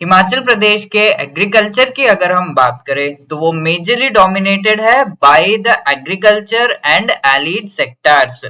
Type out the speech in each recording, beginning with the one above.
हिमाचल प्रदेश के एग्रीकल्चर की अगर हम बात करें तो वो मेजरली डोमिनेटेड है by the agriculture and allied sectors.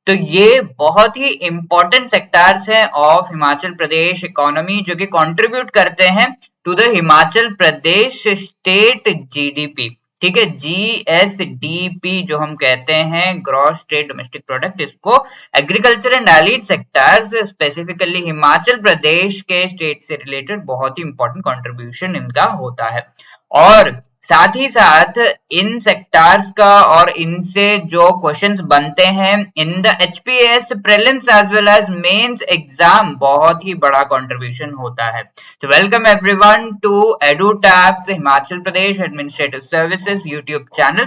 तो ये बहुत ही इंपॉर्टेंट सेक्टर्स हैं ऑफ हिमाचल प्रदेश इकोनॉमी जो कि कंट्रीब्यूट करते हैं to the Himachal Pradesh state GDP. ठीक है, जीएसडीपी जो हम कहते हैं ग्रॉस स्टेट डोमेस्टिक प्रोडक्ट, इसको agriculture and allied sectors specifically Himachal Pradesh के स्टेट से रिलेटेड बहुत ही इंपॉर्टेंट कंट्रीब्यूशन इनका होता है। और साथ ही साथ इन सेक्टर्स का और इनसे जो क्वेश्चंस बनते हैं in the HPS prelims as well as mains exam बहुत ही बड़ा कंट्रीब्यूशन होता है। तो welcome everyone to Edutabs Himachal Pradesh administrative services YouTube channel.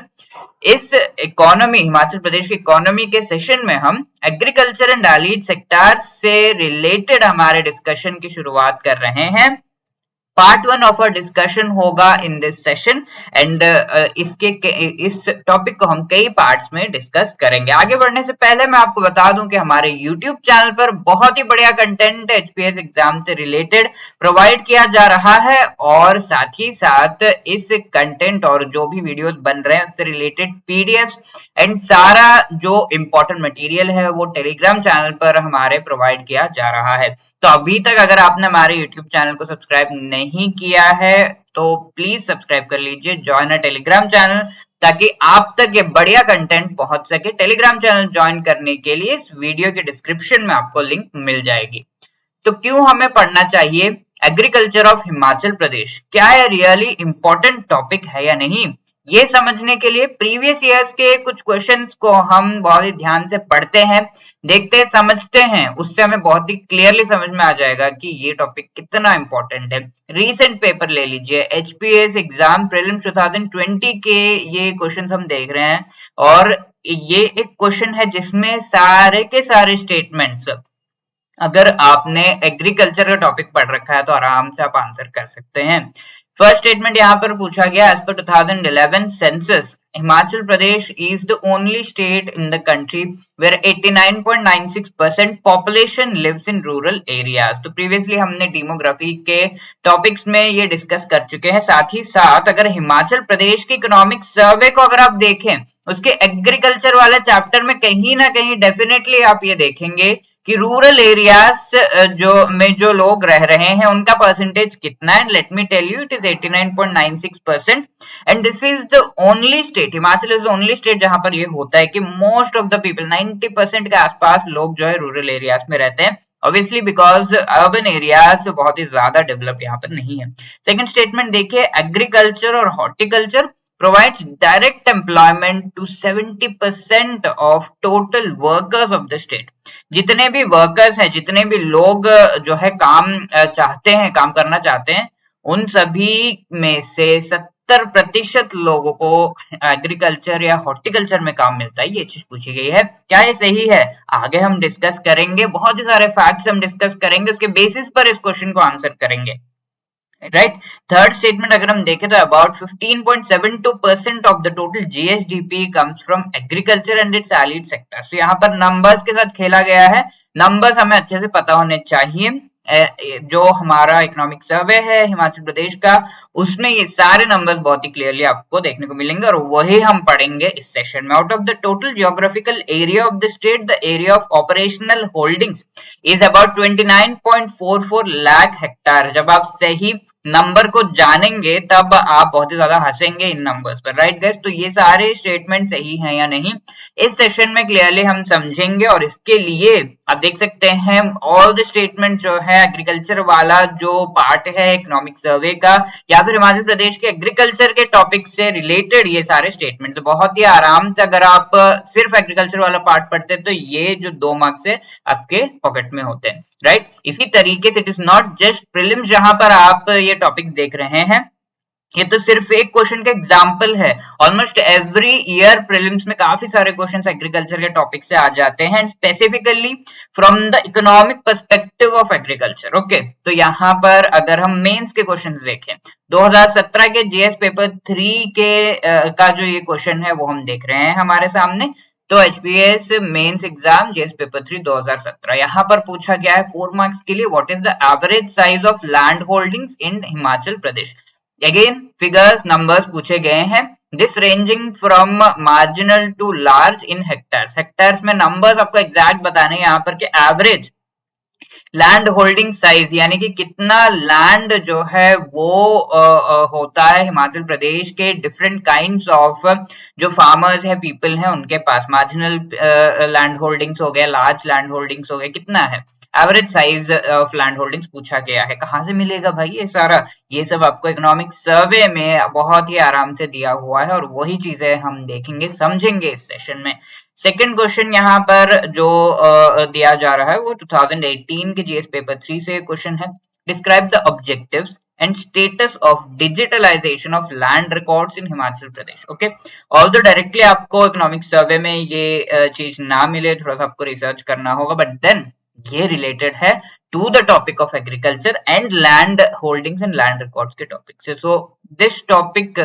इस इकोनॉमी हिमाचल प्रदेश की इकोनॉमी के सेशन में हम एग्रीकल्चर एंड एलिड सेक्टर से रिलेटेड हमारे डिस्कशन की शुरुआत कर रहे हैं। पार्ट 1 ऑफ अ डिस्कशन होगा इन दिस सेशन एंड इस टॉपिक को हम कई पार्ट्स में डिस्कस करेंगे। आगे बढ़ने से पहले मैं आपको बता दूं कि हमारे YouTube चैनल पर बहुत ही बढ़िया कंटेंट एचपीएस एग्जाम से रिलेटेड प्रोवाइड किया जा रहा है और साथ ही साथ इस कंटेंट और जो भी वीडियोस बन रहे हैं उससे रिलेटेड पीडीएफ एंड सारा जो इंपॉर्टेंट मटेरियल है वो टेलीग्राम चैनल पर हमारे प्रोवाइड किया जा रहा है। तो अभी तक अगर आपने हमारे यूट्यूब चैनल को सब्सक्राइब नहीं किया है तो प्लीज सब्सक्राइब कर लीजिए, ज्वाइन अ टेलीग्राम चैनल, ताकि आप तक ये बढ़िया कंटेंट पहुंच सके। टेलीग्राम चैनल ज्वाइन करने के लिए इस वीडियो के डिस्क्रिप्शन में आपको लिंक मिल जाएगी। तो क्यों हमें पढ़ना चाहिए एग्रीकल्चर ऑफ हिमाचल प्रदेश, क्या ये रियली इंपॉर्टेंट टॉपिक है या नहीं, ये समझने के लिए प्रीवियस ईयर्स के कुछ क्वेश्चंस को हम बहुत ही ध्यान से पढ़ते हैं, देखते हैं, समझते हैं। उससे हमें बहुत ही क्लियरली समझ में आ जाएगा कि ये टॉपिक कितना इंपॉर्टेंट है। रीसेंट पेपर ले लीजिए, एचपीएस एग्जाम प्रीलिम्स 2020 के ये क्वेश्चंस हम देख रहे हैं और ये एक क्वेश्चन है जिसमें सारे के सारे स्टेटमेंट्स, अगर आपने एग्रीकल्चर का टॉपिक पढ़ रखा है तो आराम से आप आंसर कर सकते हैं। फर्स्ट स्टेटमेंट यहाँ पर पूछा गया, as per 2011 census Himachal Pradesh is the only state in the country where 89.96% population lives in rural areas. तो प्रीवियसली हमने डेमोग्राफी के टॉपिक्स में ये डिस्कस कर चुके हैं। साथ ही साथ अगर हिमाचल प्रदेश के इकोनॉमिक सर्वे को अगर आप देखें, उसके एग्रीकल्चर वाले चैप्टर में कहीं ना कहीं डेफिनेटली आप ये देखेंगे कि रूरल एरियाज जो लोग रह रहे हैं उनका परसेंटेज कितना है। Let me tell you, it is 89.96% and this is the only state, Himachal is the only state जहां पर ये होता है कि मोस्ट ऑफ द पीपल 90% के आसपास लोग जो है रूरल एरियाज में रहते हैं। ऑब्वियसली बिकॉज अर्बन एरियाज बहुत ही ज्यादा डेवलप यहाँ पर नहीं है। सेकंड स्टेटमेंट देखिए, एग्रीकल्चर और horticulture provides direct employment to 70% of total workers of the state। जितने भी वर्कर्स हैं, जितने भी लोग जो है काम चाहते हैं, काम करना चाहते हैं, उन सभी में से 70% लोगों को एग्रीकल्चर या हॉर्टिकल्चर में काम मिलता है। ये चीज पूछी गई है, क्या ये सही है? आगे हम डिस्कस करेंगे, बहुत ही सारे फैक्ट्स हम डिस्कस करेंगे, उसके बेसिस पर इस क्वेश्चन को आंसर करेंगे। राइट। थर्ड स्टेटमेंट अगर हम देखें तो about 15.72% of the total GSDP comes from agriculture and its allied sector. तो यहाँ पर नंबर्स के साथ खेला गया है, नंबर्स हमें अच्छे से पता होने चाहिए। जो हमारा इकोनॉमिक सर्वे है हिमाचल प्रदेश का, उसमें ये सारे नंबर्स बहुत ही क्लियरली आपको देखने को मिलेंगे और वही हम पढ़ेंगे इस सेशन में। Out of the total geographical area of the state, the area of operational holdings is about 29.44 lakh hectare. जब आप सही नंबर को जानेंगे तब आप बहुत ही ज्यादा हंसेंगे इन नंबर्स पर। राइट गाइस, तो ये सारे स्टेटमेंट सही हैं या नहीं इस सेशन में क्लियरली हम समझेंगे और इसके लिए आप देख सकते हैं ऑल द स्टेटमेंट जो है एग्रीकल्चर वाला जो पार्ट है इकोनॉमिक सर्वे का या फिर हिमाचल प्रदेश के एग्रीकल्चर के टॉपिक से रिलेटेड ये सारे स्टेटमेंट, तो बहुत ही आराम से अगर आप सिर्फ एग्रीकल्चर वाला पार्ट पढ़ते हैं तो ये जो 2 मार्क्स है आपके पॉकेट में होते हैं। राइट, इसी तरीके से it is not just prelims जहां पर आप ये टॉपिक देख रहे हैं, ये तो सिर्फ एक क्वेश्चन का एग्जाम्पल है। ऑलमोस्ट एवरी ईयर प्रीलिम्स में काफी सारे क्वेश्चंस एग्रीकल्चर के टॉपिक से आ जाते हैं, specifically from the economic perspective of agriculture. Okay, तो यहाँ पर अगर हम मेंस के क्वेश्चंस देखें, 2017 के जीएस पेपर 3 के का जो ये क्वेश्चन है वो हम देख रहे हैं हमारे सामने। तो HPS mains exam JS paper 3 2017 यहाँ पर पूछा गया है 4 मार्क्स के लिए, what is the average size of land holdings in Himachal Pradesh. Again figures numbers पूछे गए हैं, this ranging from marginal to large in hectares. Hectares में नंबर्स आपको एग्जैक्ट बताने हैं यहाँ पर कि एवरेज लैंड होल्डिंग साइज यानी कि कितना लैंड जो है वो होता है हिमाचल प्रदेश के डिफरेंट काइंड्स ऑफ जो फार्मर्स है पीपल है उनके पास। मार्जिनल लैंड होल्डिंग्स हो गया, लार्ज लैंड होल्डिंग्स हो गया, कितना है average size of land holdings पूछा गया है। कहाँ से मिलेगा भाई ये सारा? ये सब आपको इकोनॉमिक सर्वे में बहुत ही आराम से दिया हुआ है और वही चीजें हम देखेंगे समझेंगे इस सेशन में। सेकंड क्वेश्चन यहाँ पर जो दिया जा रहा है वो 2018 के जीएस पेपर 3 से क्वेश्चन है, describe the objectives and status of digitalisation of land records in Himachal Pradesh. Okay, although directly आपको इकोनॉमिक सर्वे में ये चीज ना मिले, थोड़ा सा आपको रिसर्च करना होगा, बट देन ये रिलेटेड है to the topic of agriculture and land holdings and land records के टॉपिक से। सो दिस टॉपिक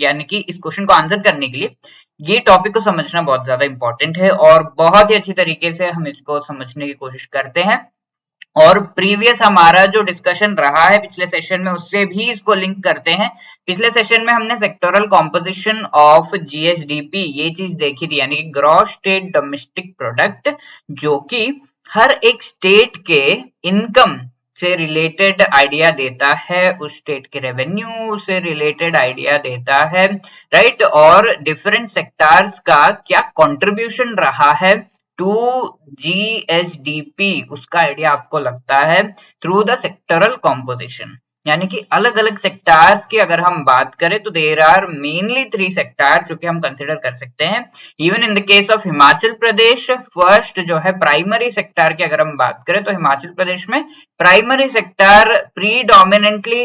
यानी कि इस क्वेश्चन को आंसर करने के लिए ये टॉपिक को समझना बहुत ज्यादा इंपॉर्टेंट है और बहुत ही अच्छी तरीके से हम इसको समझने की कोशिश करते हैं। और प्रीवियस हमारा जो डिस्कशन रहा है पिछले सेशन में उससे भी इसको लिंक करते हैं। पिछले सेशन में हमने सेक्टोरल कॉम्पोजिशन ऑफ जीएसडीपी ये चीज देखी थी, यानी कि ग्रॉस स्टेट डोमेस्टिक प्रोडक्ट, जो कि हर एक स्टेट के इनकम से रिलेटेड आइडिया देता है, उस स्टेट के रेवेन्यू से रिलेटेड आइडिया देता है, राइट। और डिफरेंट सेक्टर्स का क्या कंट्रीब्यूशन रहा है टू जीएसडीपी उसका आइडिया आपको लगता है थ्रू द सेक्टरल कॉम्पोजिशन। यानी कि अलग अलग सेक्टार्स की अगर हम बात करें तो देर आर मेनली 3 सेक्टार जो कि हम कंसिडर कर सकते हैं। Even in the case of Himachal Pradesh, first जो है प्राइमरी सेक्टर की अगर हम बात करें तो हिमाचल प्रदेश में प्राइमरी सेक्टर प्रीडोमिनेंटली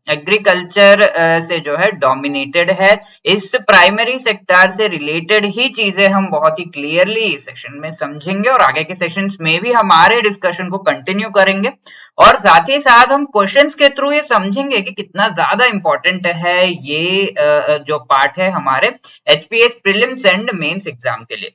एग्रीकल्चर से जो है डोमिनेटेड है। इस प्राइमरी सेक्टर से रिलेटेड ही चीजें हम बहुत ही क्लियरली इस सेशन में समझेंगे और आगे के सेशंस में भी हमारे डिस्कशन को कंटिन्यू करेंगे और साथ ही साथ हम क्वेश्चंस के थ्रू ये समझेंगे कि कितना ज्यादा इंपॉर्टेंट है ये जो पार्ट है हमारे HPS prelims and mains exam के लिए।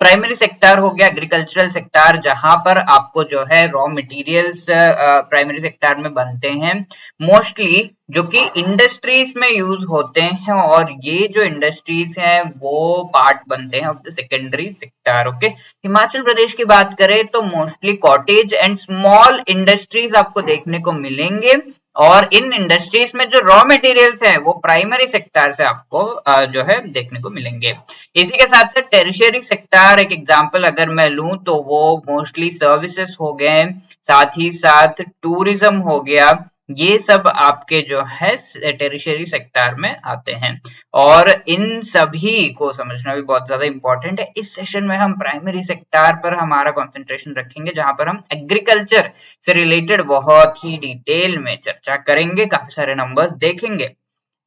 प्राइमरी सेक्टर हो गया एग्रीकल्चरल सेक्टर, जहां पर आपको जो है रॉ मटेरियल्स प्राइमरी सेक्टर में बनते हैं मोस्टली, जो कि इंडस्ट्रीज में यूज होते हैं और ये जो इंडस्ट्रीज हैं वो पार्ट बनते हैं of the secondary sector. Okay, Himachal Pradesh की बात करें तो mostly cottage and small industries आपको देखने को मिलेंगे और इन इंडस्ट्रीज में जो रॉ मटेरियल्स हैं वो प्राइमरी सेक्टर से आपको जो है देखने को मिलेंगे। इसी के साथ साथ टेरिशरी सेक्टर एक एग्जांपल अगर मैं लूं तो वो मोस्टली सर्विसेज हो गए, साथ ही साथ टूरिज्म हो गया, ये सब आपके जो है टेरिशरी सेक्टर में आते हैं और इन सभी को समझना भी बहुत ज्यादा इंपॉर्टेंट है। इस सेशन में हम प्राइमरी सेक्टर पर हमारा कंसंट्रेशन रखेंगे जहां पर हम एग्रीकल्चर से रिलेटेड बहुत ही डिटेल में चर्चा करेंगे, काफी सारे नंबर्स देखेंगे।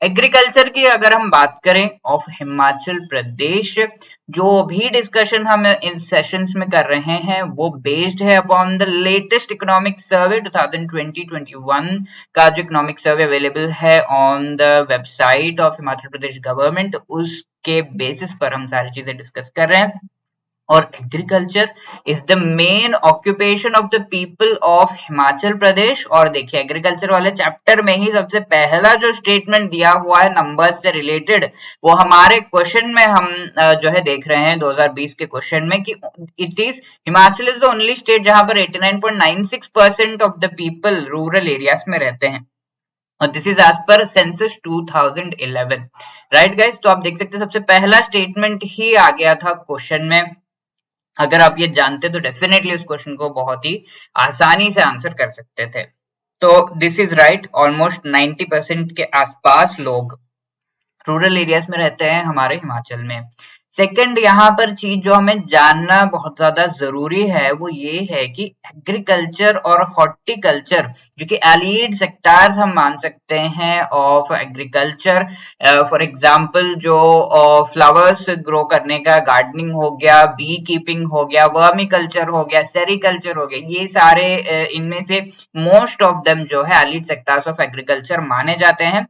एग्रीकल्चर की अगर हम बात करें ऑफ हिमाचल प्रदेश, जो भी डिस्कशन हम इन सेशंस में कर रहे हैं वो बेस्ड है upon the latest economic survey 2020-21 का जो इकोनॉमिक सर्वे अवेलेबल है on the website of Himachal Pradesh government, उसके बेसिस पर हम सारी चीजें डिस्कस कर रहे हैं। और agriculture is the main occupation of the people of Himachal Pradesh. और देखिए एग्रीकल्चर वाले चैप्टर में ही सबसे पहला जो स्टेटमेंट दिया हुआ है नंबर्स से रिलेटेड वो हमारे क्वेश्चन में हम जो है देख रहे हैं 2020 के क्वेश्चन में कि it is Himachal is the only state जहां पर 89.96% of the people rural areas में रहते हैं और this is as per census 2011, right guys. तो आप देख सकते हैं सबसे पहला स्टेटमेंट ही आ गया था क्वेश्चन में। अगर आप ये जानते तो डेफिनेटली उस क्वेश्चन को बहुत ही आसानी से आंसर कर सकते थे। तो दिस इज राइट, ऑलमोस्ट 90% के आसपास लोग रूरल एरियाज में रहते हैं हमारे हिमाचल में। सेकंड यहाँ पर चीज जो हमें जानना बहुत ज्यादा जरूरी है वो ये है कि एग्रीकल्चर और हॉर्टिकल्चर जो कि एलिड सेक्टर्स हम मान सकते हैं ऑफ एग्रीकल्चर। फॉर एग्जांपल जो फ्लावर्स ग्रो करने का गार्डनिंग हो गया, बी कीपिंग हो गया, वर्मिकल्चर हो गया, सेरिकल्चर हो गया, ये सारे इनमें से मोस्ट ऑफ देम जो है एलिड सेक्टर्स ऑफ एग्रीकल्चर माने जाते हैं।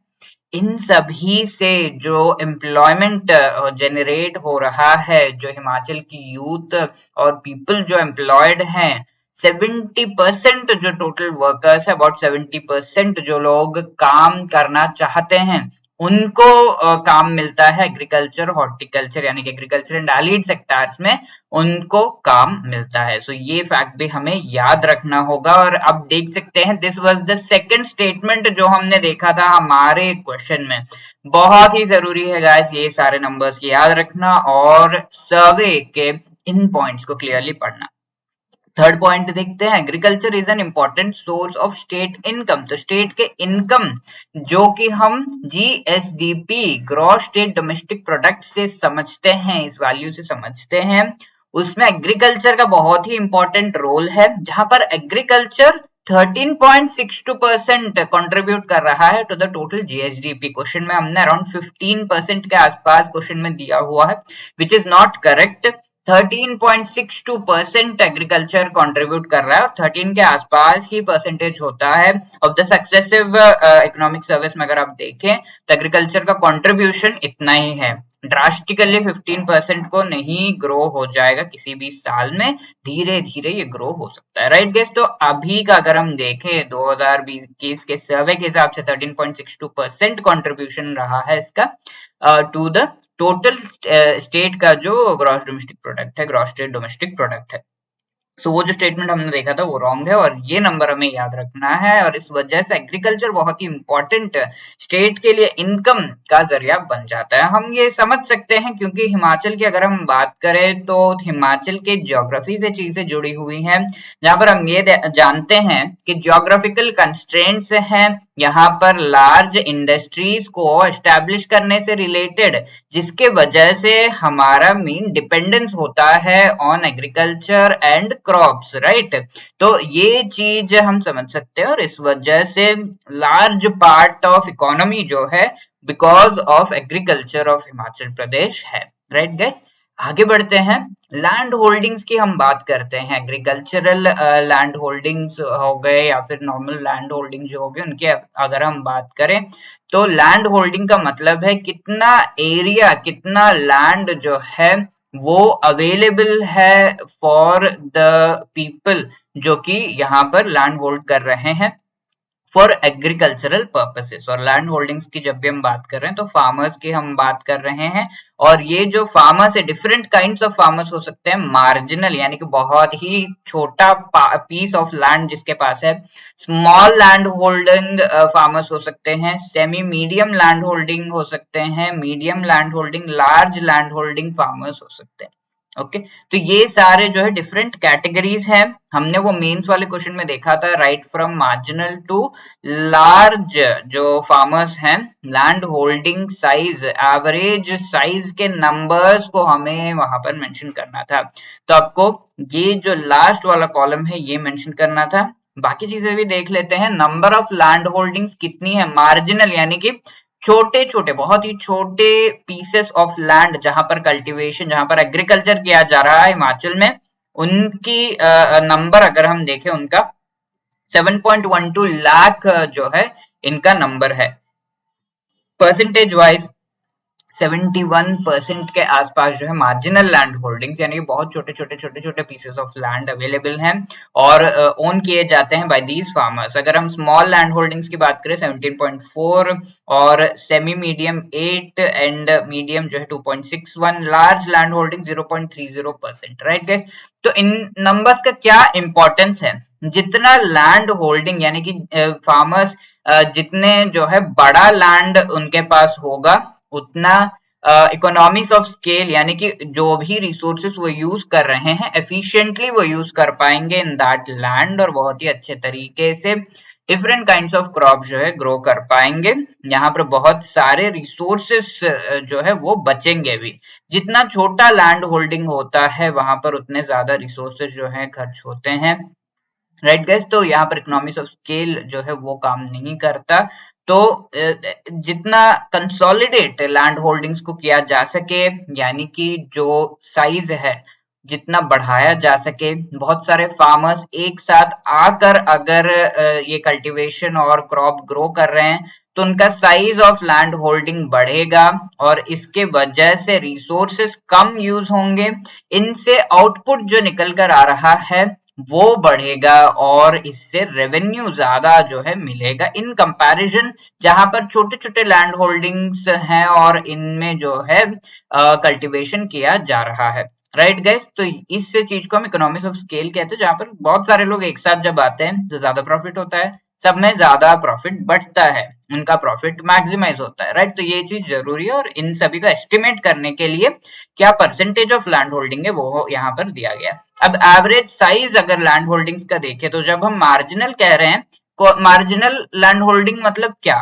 इन सभी से जो एम्प्लॉयमेंट जनरेट हो रहा है, जो हिमाचल की यूथ और पीपल जो एम्प्लॉयड हैं, 70% जो टोटल वर्कर्स है, अबाउट 70% जो लोग काम करना चाहते हैं, उनको काम मिलता है एग्रीकल्चर हॉर्टिकल्चर यानी कि एग्रीकल्चर एंड एलिड सेक्टर्स में उनको काम मिलता है। सो ये फैक्ट भी हमें याद रखना होगा। और अब देख सकते हैं this was the second statement जो हमने देखा था हमारे क्वेश्चन में। बहुत ही जरूरी है गाइस ये सारे नंबर्स याद रखना और सर्वे के इन पॉइंट्स को क्लियरली पढ़ना। थर्ड पॉइंट देखते हैं, agriculture is an important source of state income. तो स्टेट के इनकम जो कि हम GSDP gross state domestic product से समझते हैं, इस वैल्यू से समझते हैं, उसमें एग्रीकल्चर का बहुत ही इंपॉर्टेंट रोल है, जहां पर एग्रीकल्चर 13.62% कंट्रीब्यूट कर रहा है to the total GSDP. Question में हमने अराउंड 15% के आसपास क्वेश्चन में दिया हुआ है, which is not correct. 13.62% agriculture contribute कर रहा है और 13 के आसपास ही परसेंटेज होता है of the successive economic service में। अगर आप देखें तो एग्रीकल्चर का कंट्रीब्यूशन इतना ही है, ड्रास्टिकली 15% को नहीं ग्रो हो जाएगा किसी भी साल में, धीरे धीरे ये ग्रो हो सकता है, राइट गेस। तो अभी का अगर हम देखें 2020 के सर्वे के हिसाब से 13.62% कंट्रीब्यूशन रहा है इसका टू द टोटल स्टेट का जो ग्रॉस डोमेस्टिक प्रोडक्ट है, ग्रॉस स्टेट डोमेस्टिक प्रोडक्ट है। सो वो जो स्टेटमेंट हमने देखा था वो रॉन्ग है और ये नंबर हमें याद रखना है। और इस वजह से एग्रीकल्चर बहुत ही इंपॉर्टेंट स्टेट के लिए इनकम का जरिया बन जाता है। हम ये समझ सकते हैं क्योंकि हिमाचल की अगर हम बात करें तो हिमाचल के ज्योग्राफी से चीजें जुड़ी हुई हैं, जहां पर हम ये जानते हैं कि ज्योग्राफिकल कंस्ट्रेंट्स हैं, यहाँ पर लार्ज इंडस्ट्रीज को एस्टेब्लिश करने से रिलेटेड, जिसके वजह से हमारा मेन डिपेंडेंस होता है on agriculture and crops, right. तो ये चीज हम समझ सकते हैं और इस वजह से लार्ज पार्ट ऑफ इकोनॉमी जो है because of agriculture of Himachal Pradesh है, राइट गाइस। आगे बढ़ते हैं, लैंड होल्डिंग्स की हम बात करते हैं। एग्रीकल्चरल लैंड होल्डिंग्स हो गए या फिर नॉर्मल लैंड होल्डिंग जो हो गए, उनकी अगर हम बात करें तो लैंड होल्डिंग का मतलब है कितना एरिया, कितना लैंड जो है वो अवेलेबल है फॉर द पीपल जो कि यहाँ पर लैंड होल्ड कर रहे हैं फॉर एग्रीकल्चरल पर्पसेस। और लैंड होल्डिंग्स की जब भी हम बात कर रहे हैं तो फार्मर्स की हम बात कर रहे हैं, और ये जो फार्मर्स है डिफरेंट काइंड्स ऑफ फार्मर्स हो सकते हैं। मार्जिनल यानी कि बहुत ही छोटा पीस ऑफ लैंड जिसके पास है, स्मॉल लैंड होल्डिंग फार्मर्स हो सकते हैं, सेमी मीडियम लैंड होल्डिंग हो सकते हैं, medium land holding, large land holding farmers हो सकते हैं। ओके, तो ये सारे जो है डिफरेंट कैटेगरीज हैं। हमने वो मेंस वाले क्वेश्चन में देखा था, right from marginal to large जो फार्मर्स हैं, land holding size, average size के नंबर्स को हमें वहां पर मेंशन करना था। तो आपको ये जो लास्ट वाला कॉलम है ये मेंशन करना था। बाकी चीजें भी देख लेते हैं, नंबर ऑफ लैंड होल्डिंग्स कितनी है, मार्जिनल यानी कि छोटे छोटे, बहुत ही छोटे पीसेस ऑफ लैंड जहां पर कल्टीवेशन, जहां पर एग्रीकल्चर किया जा रहा है हिमाचल में, उनकी नंबर अगर हम देखें उनका 7.12 लाख जो है इनका नंबर है। परसेंटेज वाइज 71% के आसपास जो है मार्जिनल लैंड होल्डिंग्स यानी कि बहुत छोटे छोटे छोटे छोटे पीसेस ऑफ लैंड अवेलेबल हैं और ओन किए जाते हैं बाय दीज फार्मर्स। अगर हम स्मॉल लैंड होल्डिंग्स की बात करें 17.4 और सेमी मीडियम 8 एंड मीडियम जो है 2.61, large land holding 0.30%, right guys. तो इन नंबर्स का क्या इंपॉर्टेंस है, जितना लैंड होल्डिंग यानी कि फार्मर्स जितने जो है बड़ा लैंड उनके पास होगा, उतना इकोनॉमिक्स ऑफ स्केल यानी कि जो भी रिसोर्सेस वो यूज कर रहे हैं एफिशिएंटली वो यूज कर पाएंगे इन दैट लैंड, और बहुत ही अच्छे तरीके से डिफरेंट काइंड्स ऑफ क्रॉप जो है ग्रो कर पाएंगे। यहाँ पर बहुत सारे रिसोर्सेस जो है वो बचेंगे भी। जितना छोटा लैंड होल्डिंग होता है वहां पर उतने ज्यादा रिसोर्सेज जो है खर्च होते हैं, राइट गैस। तो यहाँ पर इकोनॉमिक्स ऑफ स्केल जो है वो काम नहीं करता। तो जितना कंसोलिडेट लैंड होल्डिंग्स को किया जा सके, यानी कि जो साइज है जितना बढ़ाया जा सके, बहुत सारे फार्मर्स एक साथ आकर अगर ये कल्टीवेशन और क्रॉप ग्रो कर रहे हैं तो उनका साइज ऑफ लैंड होल्डिंग बढ़ेगा और इसके वजह से रिसोर्सेस कम यूज होंगे। इनसे आउटपुट जो निकल कर आ रहा है वो बढ़ेगा और इससे रेवेन्यू ज्यादा जो है मिलेगा इन कंपैरिजन जहां पर छोटे छोटे लैंड होल्डिंग्स हैं और इनमें जो है कल्टीवेशन किया जा रहा है। राइट गाइस, तो इस चीज को हम इकोनॉमिक्स ऑफ स्केल कहते हैं, जहां पर बहुत सारे लोग एक साथ जब आते हैं तो ज्यादा प्रॉफिट होता है, सब में ज्यादा प्रॉफिट बढ़ता है, उनका प्रॉफिट मैक्सिमाइज होता है। राइट, तो ये चीज जरूरी है और इन सभी का एस्टिमेट करने के लिए क्या परसेंटेज ऑफ लैंड होल्डिंग है वो यहाँ पर दिया गया है। अब एवरेज साइज अगर लैंड होल्डिंग्स का देखें तो जब हम मार्जिनल कह रहे हैं, मार्जिनल लैंड होल्डिंग मतलब क्या,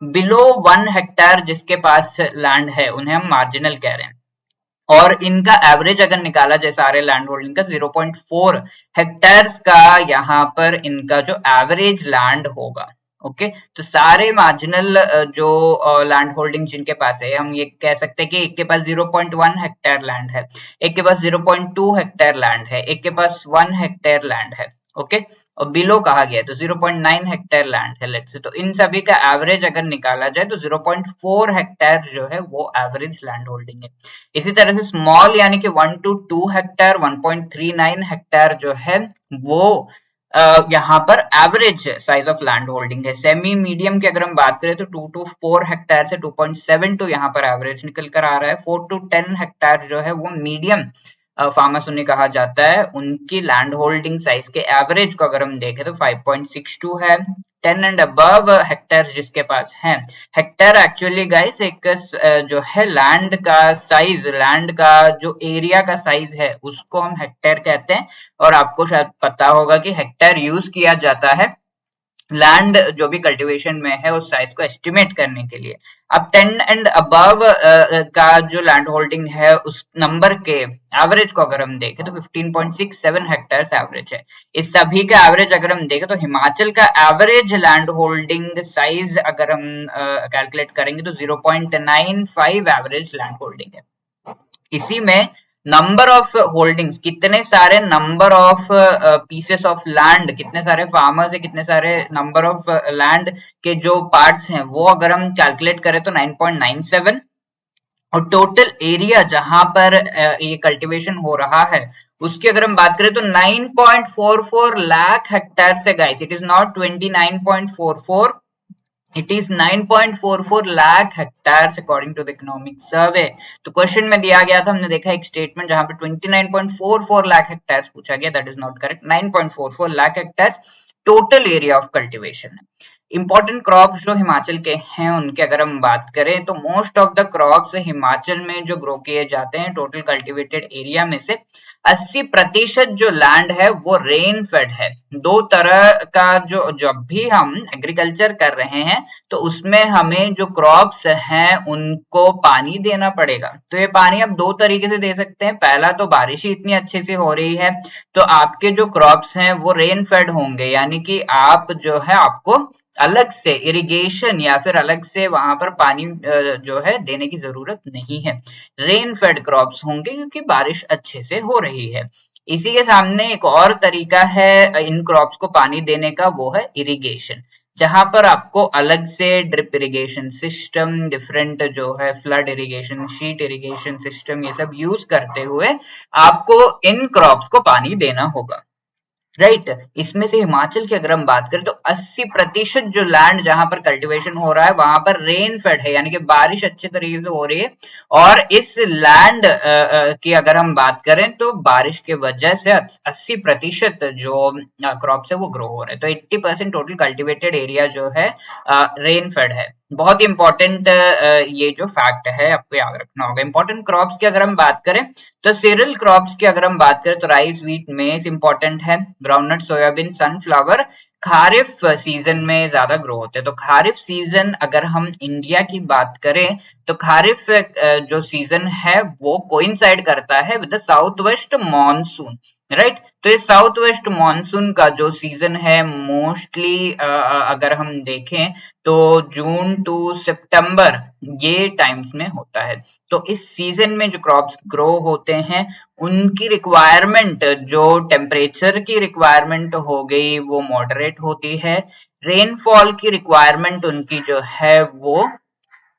बिलो 1 हेक्टेयर जिसके पास लैंड है उन्हें हम मार्जिनल कह रहे हैं। और इनका एवरेज अगर निकाला जाए सारे लैंड होल्डिंग का 0.4 हेक्टेयर्स का यहाँ पर इनका जो एवरेज लैंड होगा। ओके, तो सारे मार्जिनल जो लैंड होल्डिंग जिनके पास है, हम ये कह सकते हैं कि एक के पास 0.1 हेक्टेयर लैंड है, एक के पास 0.2 हेक्टेयर लैंड है, एक के पास 1 हेक्टेयर लैंड है। ओके, और बिलो कहा गया है तो 0.9 हेक्टेयर लैंड है लेट्स से, तो इन सभी का एवरेज अगर निकाला जाए तो 0.4 हेक्टेयर जो है वो एवरेज लैंड होल्डिंग है। इसी तरह से स्मॉल यानी कि 1 to 2 हेक्टेयर, 1.39 हेक्टेयर जो है वो यहाँ पर average size of land holding है। सेमी मीडियम की अगर हम बात करें तो 2 to 4 हेक्टेयर से 2.72 यहाँ पर एवरेज निकल कर आ रहा है। 4 to 10 हेक्टेयर जो है वो मीडियम फार्मर्स उन्हें कहा जाता है, उनकी लैंड होल्डिंग साइज के एवरेज को अगर हम देखें तो 5.62 है। 10 एंड अबव हेक्टेयर जिसके पास है, हेक्टेयर एक्चुअली गाइस एक जो है लैंड का साइज, लैंड का जो एरिया का साइज है उसको हम हेक्टेयर कहते हैं। और आपको शायद पता होगा कि हेक्टेयर यूज किया जाता है लैंड जो भी कल्टीवेशन में है उस साइज को एस्टिमेट करने के लिए। अब 10 एंड अबव का जो लैंड होल्डिंग है उस नंबर के एवरेज को अगर हम देखें तो 15.67 हेक्टेयर एवरेज है। इस सभी का एवरेज अगर हम देखें तो हिमाचल का एवरेज लैंड होल्डिंग साइज अगर हम कैलकुलेट करेंगे तो 0.95 एवरेज लैंड होल्डिंग है। इसी में नंबर ऑफ होल्डिंग्स, कितने सारे number of pieces of land, कितने सारे फार्मर्स है, कितने सारे नंबर ऑफ लैंड के जो पार्ट्स हैं वो अगर हम कैलकुलेट करें तो 9.97। और टोटल एरिया जहां पर ये कल्टीवेशन हो रहा है उसकी अगर हम बात करें तो 9.44 लाख हेक्टेयर से guys, it is not 29.44, it is 9.44 lakh hectares according to the economic survey। तो क्वेश्चन में दिया गया था, हमने देखा एक स्टेटमेंट जहां पे 29.44 लाख हेक्टेयर्स पूछा गया, that is not correct. 9.44 lakh hectares total area of cultivation है। इंपॉर्टेंट क्रॉप्स जो हिमाचल के हैं उनकी अगर हम बात करें तो most of the crops Himachal में जो ग्रो किए जाते हैं टोटल कल्टीवेटेड एरिया में से 80% जो लैंड है वो रेन फेड है। दो तरह का जो जब भी हम एग्रीकल्चर कर रहे हैं तो उसमें हमें जो क्रॉप्स हैं उनको पानी देना पड़ेगा। तो ये पानी आप दो तरीके से दे सकते हैं, पहला तो बारिश ही इतनी अच्छे से हो रही है तो आपके जो क्रॉप्स हैं वो रेन फेड होंगे, यानी कि आप जो है आपको अलग से इरिगेशन या फिर अलग से वहां पर पानी जो है देने की जरूरत नहीं है, रेन फेड क्रॉप्स होंगे क्योंकि बारिश अच्छे से हो रही है। इसी के सामने एक और तरीका है इन क्रॉप्स को पानी देने का, वो है इरिगेशन, जहां पर आपको अलग से ड्रिप इरिगेशन सिस्टम, डिफरेंट जो है flood irrigation, sheet irrigation system, ये सब यूज करते हुए आपको इन क्रॉप्स को पानी देना होगा। राइट, इसमें से हिमाचल की अगर हम बात करें तो 80% जो लैंड जहां पर कल्टीवेशन हो रहा है वहां पर रेन फेड है, यानी कि बारिश अच्छे तरीके से हो रही है। और इस लैंड की अगर हम बात करें तो बारिश के वजह से 80% जो क्रॉप्स है वो ग्रो हो रहे हैं। तो 80% टोटल कल्टीवेटेड एरिया जो है रेन फेड है। बहुत इंपॉर्टेंट ये जो फैक्ट है आपको याद रखना होगा। इंपॉर्टेंट क्रॉप्स की अगर हम बात करें तो सीरियल क्रॉप्स की अगर हम बात करें तो राइस, व्हीट, मेज इंपॉर्टेंट है, groundnut, soybean, sunflower kharif season में ज्यादा ग्रो होते हैं। तो खारिफ सीजन अगर हम इंडिया की बात करें तो खारिफ जो सीजन है वो कोइंसाइड करता है with the south west monsoon. Right. तो ये साउथ वेस्ट मानसून का जो सीजन है मोस्टली अगर हम देखें तो जून टू सितंबर ये टाइम्स में होता है। तो इस सीजन में जो क्रॉप्स ग्रो होते हैं उनकी रिक्वायरमेंट, जो टेम्परेचर की रिक्वायरमेंट हो गई वो मॉडरेट होती है, रेनफॉल की रिक्वायरमेंट उनकी जो है वो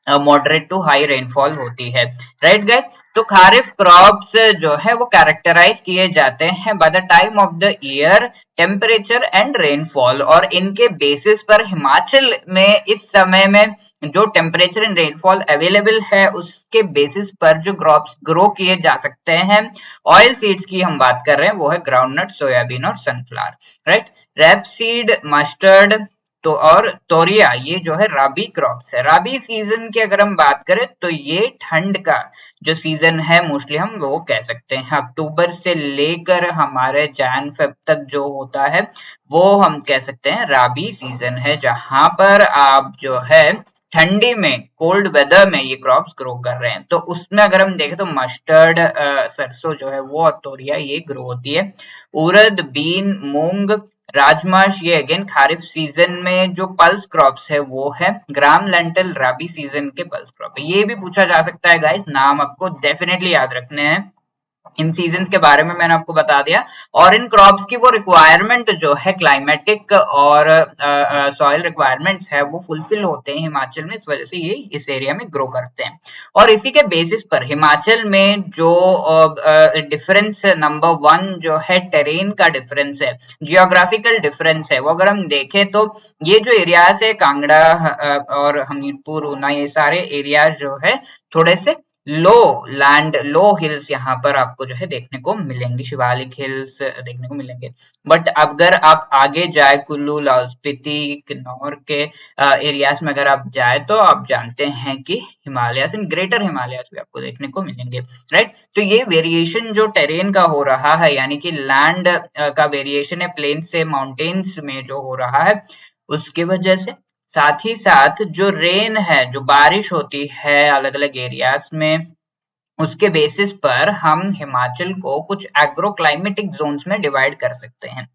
मॉडरेट टू हाई रेनफॉल होती है। Right guys. तो खारिफ क्रॉप्स जो है वो कैरेक्टराइज किए जाते हैं by the time of the year, temperature and rainfall, और इनके बेसिस पर हिमाचल में इस समय में जो टेम्परेचर एंड रेनफॉल अवेलेबल है उसके बेसिस पर जो क्रॉप्स ग्रो किए जा सकते हैं। ऑयल सीड्स की हम बात कर रहे हैं वो है ग्राउंडनट, सोयाबीन और सनफ्लावर। राइट। रेपसीड, मस्टर्ड तो और तोरिया, ये जो है राबी क्रॉप्स है। राबी सीजन की अगर हम बात करें तो ये ठंड का जो सीजन है मोस्टली हम वो कह सकते हैं, अक्टूबर से लेकर हमारे जैन फेब तक जो होता है वो हम कह सकते हैं राबी सीजन है, जहां पर आप जो है ठंडी में, कोल्ड वेदर में ये क्रॉप्स ग्रो कर रहे हैं। तो उसमें अगर हम देखें तो मस्टर्ड, सरसों जो है वो, और तोरिया ये ग्रो होती है। उड़द, बीन, मूंग, राजमाश ये अगेन खारिफ सीजन में जो पल्स क्रॉप्स है वो है। ग्राम लेंटिल राबी सीजन के पल्स क्रॉप है। ये भी पूछा जा सकता है गाइस, नाम आपको डेफिनेटली याद रखने हैं। इन सीजन्स के बारे में मैंने आपको बता दिया, और इन क्रॉप्स की वो रिक्वायरमेंट जो है क्लाइमेटिक और सॉइल रिक्वायरमेंट्स है वो फुलफिल होते हैं हिमाचल में, इस वजह से ये इस एरिया में ग्रो करते हैं। और इसी के बेसिस पर हिमाचल में जो डिफरेंस नंबर वन जो है टेरेन का डिफरेंस है, जियोग्राफिकल डिफरेंस है, वो अगर हम देखें तो ये जो एरियाज है कांगड़ा और हमीरपुर, ऊना, ये सारे एरियाज जो है थोड़े से लो लैंड, लो हिल्स यहाँ पर आपको जो है देखने को मिलेंगे, शिवालिक हिल्स देखने को मिलेंगे। बट अगर आप आगे जाए कुल्लू, लाहौल स्पीति, किन्नौर के एरियाज में अगर आप जाए तो आप जानते हैं कि हिमालयस इन ग्रेटर हिमालयस भी आपको देखने को मिलेंगे। राइट। तो ये वेरिएशन जो टेरेन का हो रहा है, यानी कि लैंड का वेरिएशन है प्लेन से माउंटेन्स में जो हो रहा है, उसकी वजह से साथ ही साथ जो रेन है, जो बारिश होती है अलग अलग एरियाज में, उसके बेसिस पर हम हिमाचल को कुछ एग्रो क्लाइमेटिक जोन्स में डिवाइड कर सकते हैं।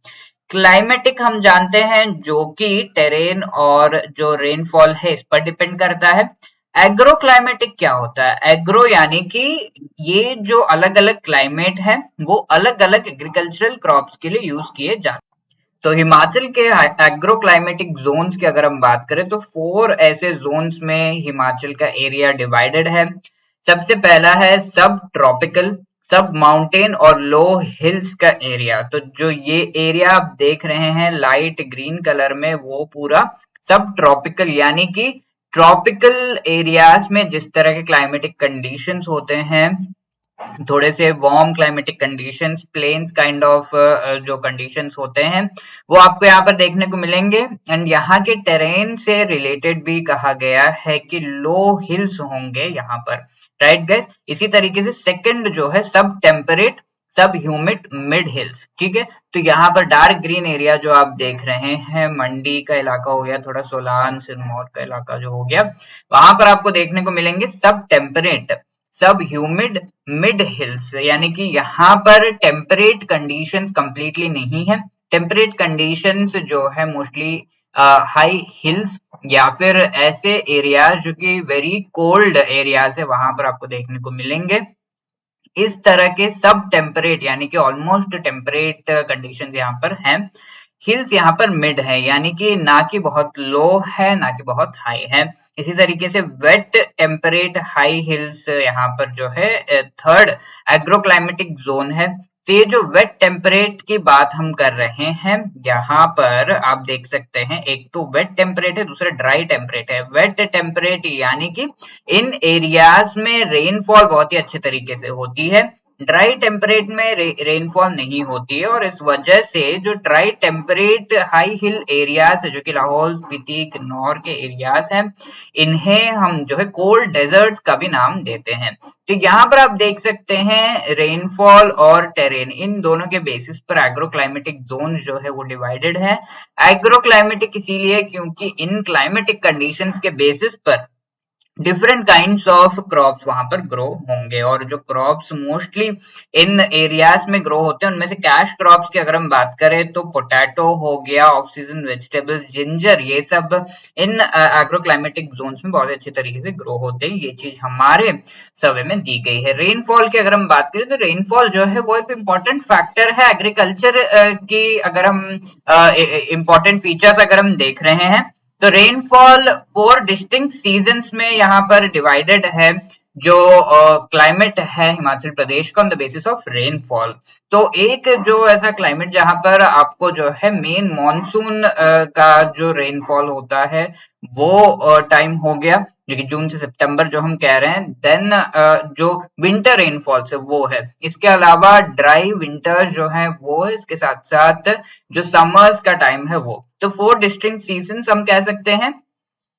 क्लाइमेटिक हम जानते हैं जो कि टेरेन और जो रेनफॉल है इस पर डिपेंड करता है। एग्रो क्लाइमेटिक क्या होता है? एग्रो यानी कि ये जो अलग अलग क्लाइमेट है वो अलग अलग एग्रीकल्चरल क्रॉप्स के लिए यूज किए जाते हैं। तो हिमाचल के एग्रो क्लाइमेटिक जोन्स की अगर हम बात करें तो 4 ऐसे जोन्स में हिमाचल का एरिया डिवाइडेड है। सबसे पहला है सब ट्रॉपिकल, सब माउंटेन और लो हिल्स का एरिया। तो जो ये एरिया आप देख रहे हैं लाइट ग्रीन कलर में, वो पूरा सब ट्रॉपिकल, यानी कि ट्रॉपिकल एरियाज में जिस तरह के क्लाइमेटिक कंडीशंस होते हैं, थोड़े से warm climatic conditions, plains kind of जो कंडीशंस होते हैं वो आपको यहाँ पर देखने को मिलेंगे। एंड यहाँ के टेरेन से रिलेटेड भी कहा गया है कि लो हिल्स होंगे यहाँ पर। Right guys. इसी तरीके से सेकंड जो है सब टेम्परेट, सब ह्यूमिड मिड हिल्स। ठीक है। तो यहाँ पर डार्क ग्रीन एरिया जो आप देख रहे हैं, मंडी का इलाका हो गया, थोड़ा सोलान सिरमौर का इलाका जो हो गया, वहां पर आपको देखने को मिलेंगे सब टेम्परेट, सब ह्यूमिड मिड हिल्स, यानी कि यहाँ पर टेम्परेट कंडीशंस कंप्लीटली नहीं है। टेम्परेट कंडीशंस जो है मोस्टली हाई हिल्स या फिर ऐसे एरियाज जो कि वेरी कोल्ड एरियाज है वहां पर आपको देखने को मिलेंगे। इस तरह के सब टेम्परेट यानी कि ऑलमोस्ट टेम्परेट कंडीशंस यहाँ पर हैं। हिल्स यहाँ पर मिड है, यानी कि ना कि बहुत लो है ना कि बहुत हाई है। इसी तरीके से वेट टेम्परेट हाई हिल्स यहाँ पर जो है थर्ड एग्रोक्लाइमेटिक जोन है। तो ये जो वेट टेम्परेट की बात हम कर रहे हैं, यहाँ पर आप देख सकते हैं एक तो वेट टेम्परेट है, दूसरा ड्राई टेम्परेट है। वेट टेम्परेट यानी कि इन एरियाज में रेनफॉल बहुत ही अच्छे तरीके से होती है, ड्राई टेम्परेट में रेनफॉल नहीं होती है, और इस वजह से जो dry temperate high heel areas है जो कि लाहौल स्पीति किन्नौर के एरियाज हैं, इन्हें हम जो है कोल्ड डेजर्ट का भी नाम देते हैं। तो यहाँ पर आप देख सकते हैं रेनफॉल और टेरेन, इन दोनों के बेसिस पर एग्रो क्लाइमेटिक जोन जो है वो डिवाइडेड है। एग्रो क्लाइमेटिक इसीलिए क्योंकि इन क्लाइमेटिक कंडीशंस के बेसिस पर डिफरेंट काइंड्स ऑफ क्रॉप्स वहां पर ग्रो होंगे, और जो क्रॉप्स मोस्टली इन एरियाज में ग्रो होते हैं उनमें से कैश क्रॉप्स की अगर हम बात करें तो पोटैटो हो गया, ऑफ सीजन वेजिटेबल्स, जिंजर, ये सब इन एग्रो क्लाइमेटिक जोन्स में बहुत अच्छे तरीके से ग्रो होते हैं। ये चीज हमारे सर्वे में दी गई है। रेनफॉल की अगर हम बात करें तो रेनफॉल जो है वो एक इम्पोर्टेंट फैक्टर है एग्रीकल्चर की। अगर हम इम्पोर्टेंट फीचर्स अगर हम देख रहे हैं तो रेनफॉल 4 डिस्टिंक्ट सीजन्स में यहाँ पर डिवाइडेड है। जो क्लाइमेट है हिमाचल प्रदेश का on the basis of rainfall. तो एक जो ऐसा क्लाइमेट जहां पर आपको जो है मेन मॉनसून का जो रेनफॉल होता है वो टाइम हो गया, जो कि जून से सितंबर जो हम कह रहे हैं। देन जो विंटर रेनफॉल है वो है। इसके अलावा ड्राई विंटर्स जो है वो है, इसके साथ साथ जो समर्स का टाइम है वो। तो 4 डिस्टिंक्ट सीजन्स हम कह सकते हैं,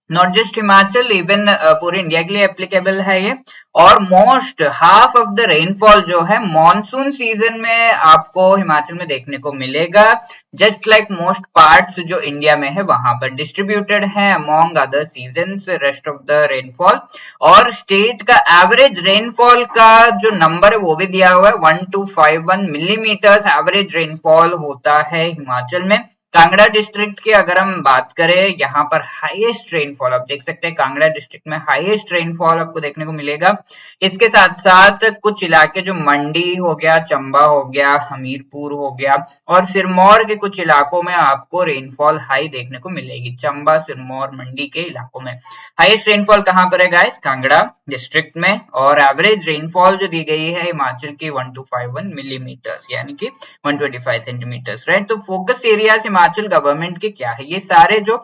नॉट जस्ट हिमाचल, इवन पूरे इंडिया के लिए एप्लीकेबल है ये। और most half of the rainfall जो है मॉनसून सीजन में आपको हिमाचल में देखने को मिलेगा, जस्ट लाइक मोस्ट पार्ट्स जो इंडिया में है वहां पर डिस्ट्रीब्यूटेड है among other seasons rest of the rainfall. और स्टेट का एवरेज रेनफॉल का जो नंबर है वो भी दिया हुआ है, 1251 मिलीमीटर्स एवरेज रेनफॉल होता है हिमाचल में। कांगड़ा डिस्ट्रिक्ट की अगर हम बात करें, यहाँ पर हाईएस्ट रेनफॉल आप देख सकते हैं, कांगड़ा डिस्ट्रिक्ट में हाईएस्ट रेनफॉल आपको देखने को मिलेगा। इसके साथ साथ कुछ इलाके जो मंडी हो गया, चंबा हो गया, हमीरपुर हो गया, और सिरमौर के कुछ इलाकों में आपको रेनफॉल हाई देखने को मिलेगी। चंबा, सिरमौर, मंडी के इलाकों में हाईएस्ट रेनफॉल कहाँ पर है गाइस? कांगड़ा डिस्ट्रिक्ट में। और एवरेज रेनफॉल जो दी गई है हिमाचल की 1251 मिलीमीटर्स यानी कि 125 सेंटीमीटर्स, राइट। तो फोकस एरियाज हिमाचल गवर्नमेंट के क्या है? ये सारे जो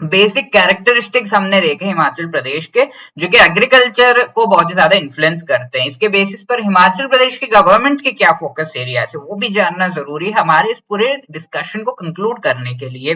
बेसिक कैरेक्टरिस्टिक्स हमने देखे हिमाचल प्रदेश के, जो कि एग्रीकल्चर को बहुत ही ज्यादा इन्फ्लुएंस करते हैं। इसके बेसिस पर हिमाचल प्रदेश की गवर्नमेंट के क्या फोकस एरियाज है वो भी जानना जरूरी है हमारे इस पूरे डिस्कशन को कंक्लूड करने के लिए,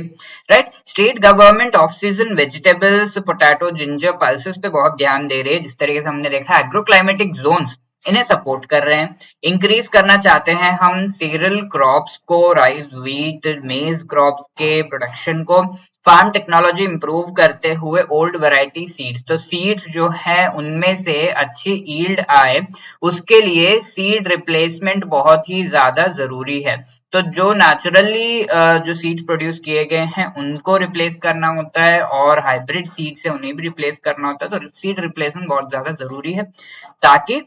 right. State government off season vegetables, potato, ginger, pulses पे बहुत ध्यान दे रही है। जिस तरीके से हमने देखा एग्रो क्लाइमेटिक जोन्स इन्हें सपोर्ट कर रहे हैं। इंक्रीज करना चाहते हैं हम सीरियल क्रॉप्स को, राइस, व्हीट, मेज क्रॉप्स के प्रोडक्शन को। फार्म टेक्नोलॉजी इंप्रूव करते हुए ओल्ड वैरायटी सीड्स, तो सीड्स जो है उनमें से अच्छी ईल्ड आए उसके लिए सीड रिप्लेसमेंट बहुत ही ज्यादा जरूरी है। तो जो नेचुरली जो सीड्स प्रोड्यूस किए गए हैं उनको रिप्लेस करना होता है, और हाइब्रिड सीड से उन्हें भी रिप्लेस करना होता है। तो सीड रिप्लेसमेंट बहुत ज्यादा जरूरी है ताकि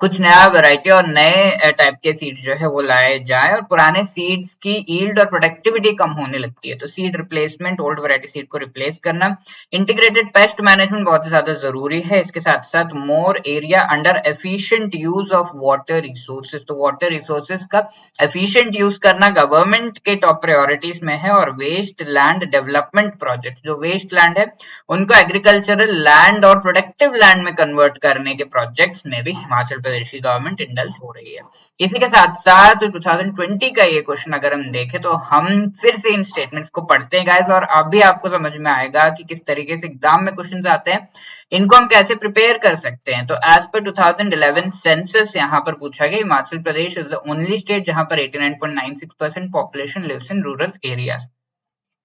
कुछ नया वैरायटी और नए टाइप के सीड्स जो है वो लाए जाए, और पुराने सीड्स की यील्ड और प्रोडक्टिविटी कम होने लगती है। तो seed replacement, old variety seed को रिप्लेस करना। इंटीग्रेटेड पेस्ट मैनेजमेंट बहुत ही ज्यादा जरूरी है। इसके साथ साथ more area under efficient use of water resources, तो वाटर रिसोर्सेज का एफिशिएंट यूज करना गवर्नमेंट के टॉप प्रायोरिटीज में है। और वेस्ट लैंड डेवलपमेंट प्रोजेक्ट, जो वेस्ट लैंड है उनको एग्रीकल्चरल लैंड और प्रोडक्टिव लैंड में कन्वर्ट करने के प्रोजेक्ट्स में भी हिमाचल प्रदेश की गवर्नमेंट इंडल्ज हो रही है। इसी के साथ साथ 2020 का ये क्वेश्चन अगर हम देखें तो हम फिर से इन स्टेटमेंट्स को पढ़ते हैं गाइस, और अभी आपको समझ में आएगा कि किस तरीके से एग्जाम में क्वेश्चंस आते हैं, इनको हम कैसे प्रिपेयर कर सकते हैं। तो एज पर 2011 सेंसस यहाँ पर पूछा गया, Himachal Pradesh is the only state जहां पर 89.96% population lives in rural areas.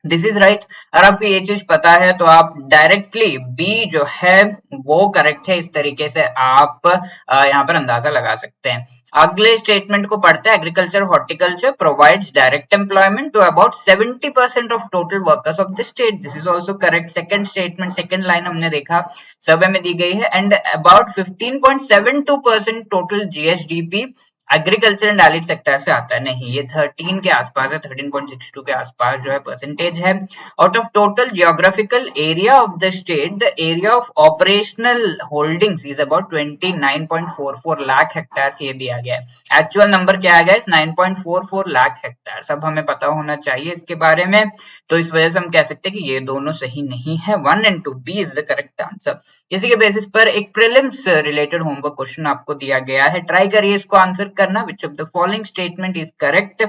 This is right. अगर आपको ये चीज पता है तो आप डायरेक्टली बी जो है वो करेक्ट है, इस तरीके से आप यहाँ पर अंदाजा लगा सकते हैं। अगले स्टेटमेंट को पढ़ते हैं, agriculture horticulture provides direct employment to about 70% of total workers of the state. This is also correct. Second statement, second line हमने देखा सर्वे में दी गई है, and about 15.72% total GSDP agriculture and allied sector से आता है। नहीं, ये 13 के आसपास है, 13.62 के आसपास जो है परसेंटेज है। Out of total geographical area of the state, the area of operational holdings is about 29.44 lakh hectare, ये दिया गया है। एक्चुअल नंबर क्या आ गया? 9.44 लाख हेक्टेयर। सब हमें पता होना चाहिए इसके बारे में। तो इस वजह से हम कह सकते हैं कि ये दोनों सही नहीं है। 1 and 2, B is the correct answer. इसी के बेसिस पर एक प्रीलिम्स रिलेटेड होमवर्क क्वेश्चन आपको दिया गया है, ट्राई करिए इसको आंसर करना। Which of the following statement is correct?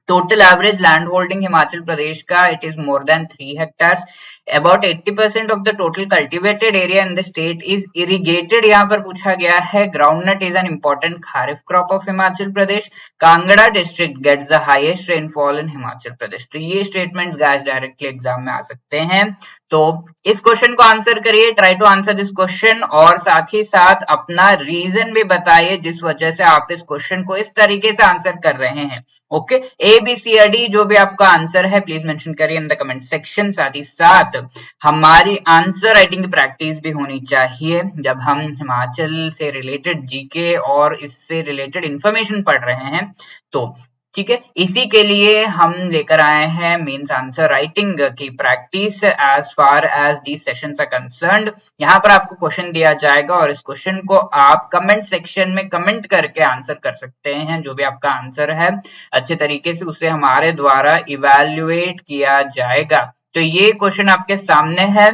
Total average land holding Himachal Pradesh ka it is more than 3 hectares. About 80% of the total cultivated area in the state is irrigated. यहाँ पर पूछा गया है. Groundnut is an important kharif crop of Himachal Pradesh. Kangra district gets the highest rainfall in Himachal Pradesh. तो ये statements guys directly exam में आ सकते हैं. तो इस क्वेश्चन को आंसर करिए, try to answer this question, और साथ ही साथ अपना रीजन भी बताइए जिस वजह से आप इस क्वेश्चन को इस तरीके से आंसर कर रहे हैं. ओके, ए बी सी या डी जो भी आपका आंसर है प्लीज मेंशन करिए इन द कमेंट सेक्शन. साथ ही साथ हमारी आंसर राइटिंग की प्रैक्टिस भी होनी चाहिए जब हम हिमाचल से रिलेटेड जीके और इससे रिलेटेड इंफॉर्मेशन पढ़ रहे हैं. तो ठीक है, इसी के लिए हम लेकर आए हैं मीन्स आंसर राइटिंग की practice as far as the sessions are concerned. यहाँ पर आपको क्वेश्चन दिया जाएगा और इस क्वेश्चन को आप कमेंट सेक्शन में कमेंट करके आंसर कर सकते हैं. जो भी आपका आंसर है अच्छे तरीके से उसे हमारे द्वारा इवेल्युएट किया जाएगा. तो ये क्वेश्चन आपके सामने है.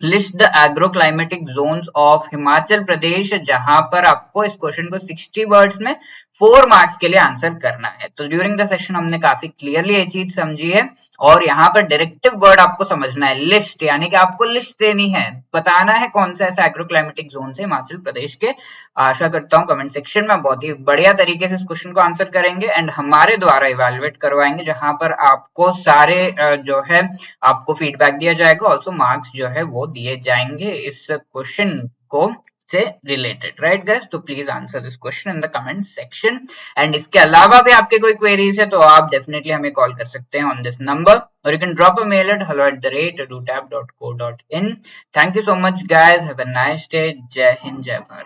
List the agroclimatic zones of Himachal Pradesh, जहां पर आपको इस क्वेश्चन को 60 वर्ड्स में 4 मार्क्स के लिए आंसर करना है. तो ड्यूरिंग द सेशन हमने काफी क्लियरली ये चीज समझी है और यहाँ पर डायरेक्टिव वर्ड आपको समझना है. लिस्ट यानी कि आपको लिस्ट देनी है, बताना है कौन सा ऐसा एग्रोक्लाइमेटिक जोन है हिमाचल प्रदेश के. आशा करता हूँ कमेंट सेक्शन में बहुत ही बढ़िया तरीके से इस क्वेश्चन को आंसर करेंगे एंड हमारे द्वारा इवेलुएट करवाएंगे, जहां पर आपको सारे जो है आपको फीडबैक दिया जाएगा, ऑल्सो मार्क्स जो है वो दिए जाएंगे इस क्वेश्चन को से रिलेटेड. राइट गाइस, तो please answer this question in the comment section. And इसके अलावा भी आपके कोई क्वेरीज है तो आप डेफिनेटली हमें कॉल कर सकते हैं ऑन दिस नंबर, और you can drop a mail at hello@dotab.co.in. Thank you so much guys, have a nice day. जय हिंद, जय भारत.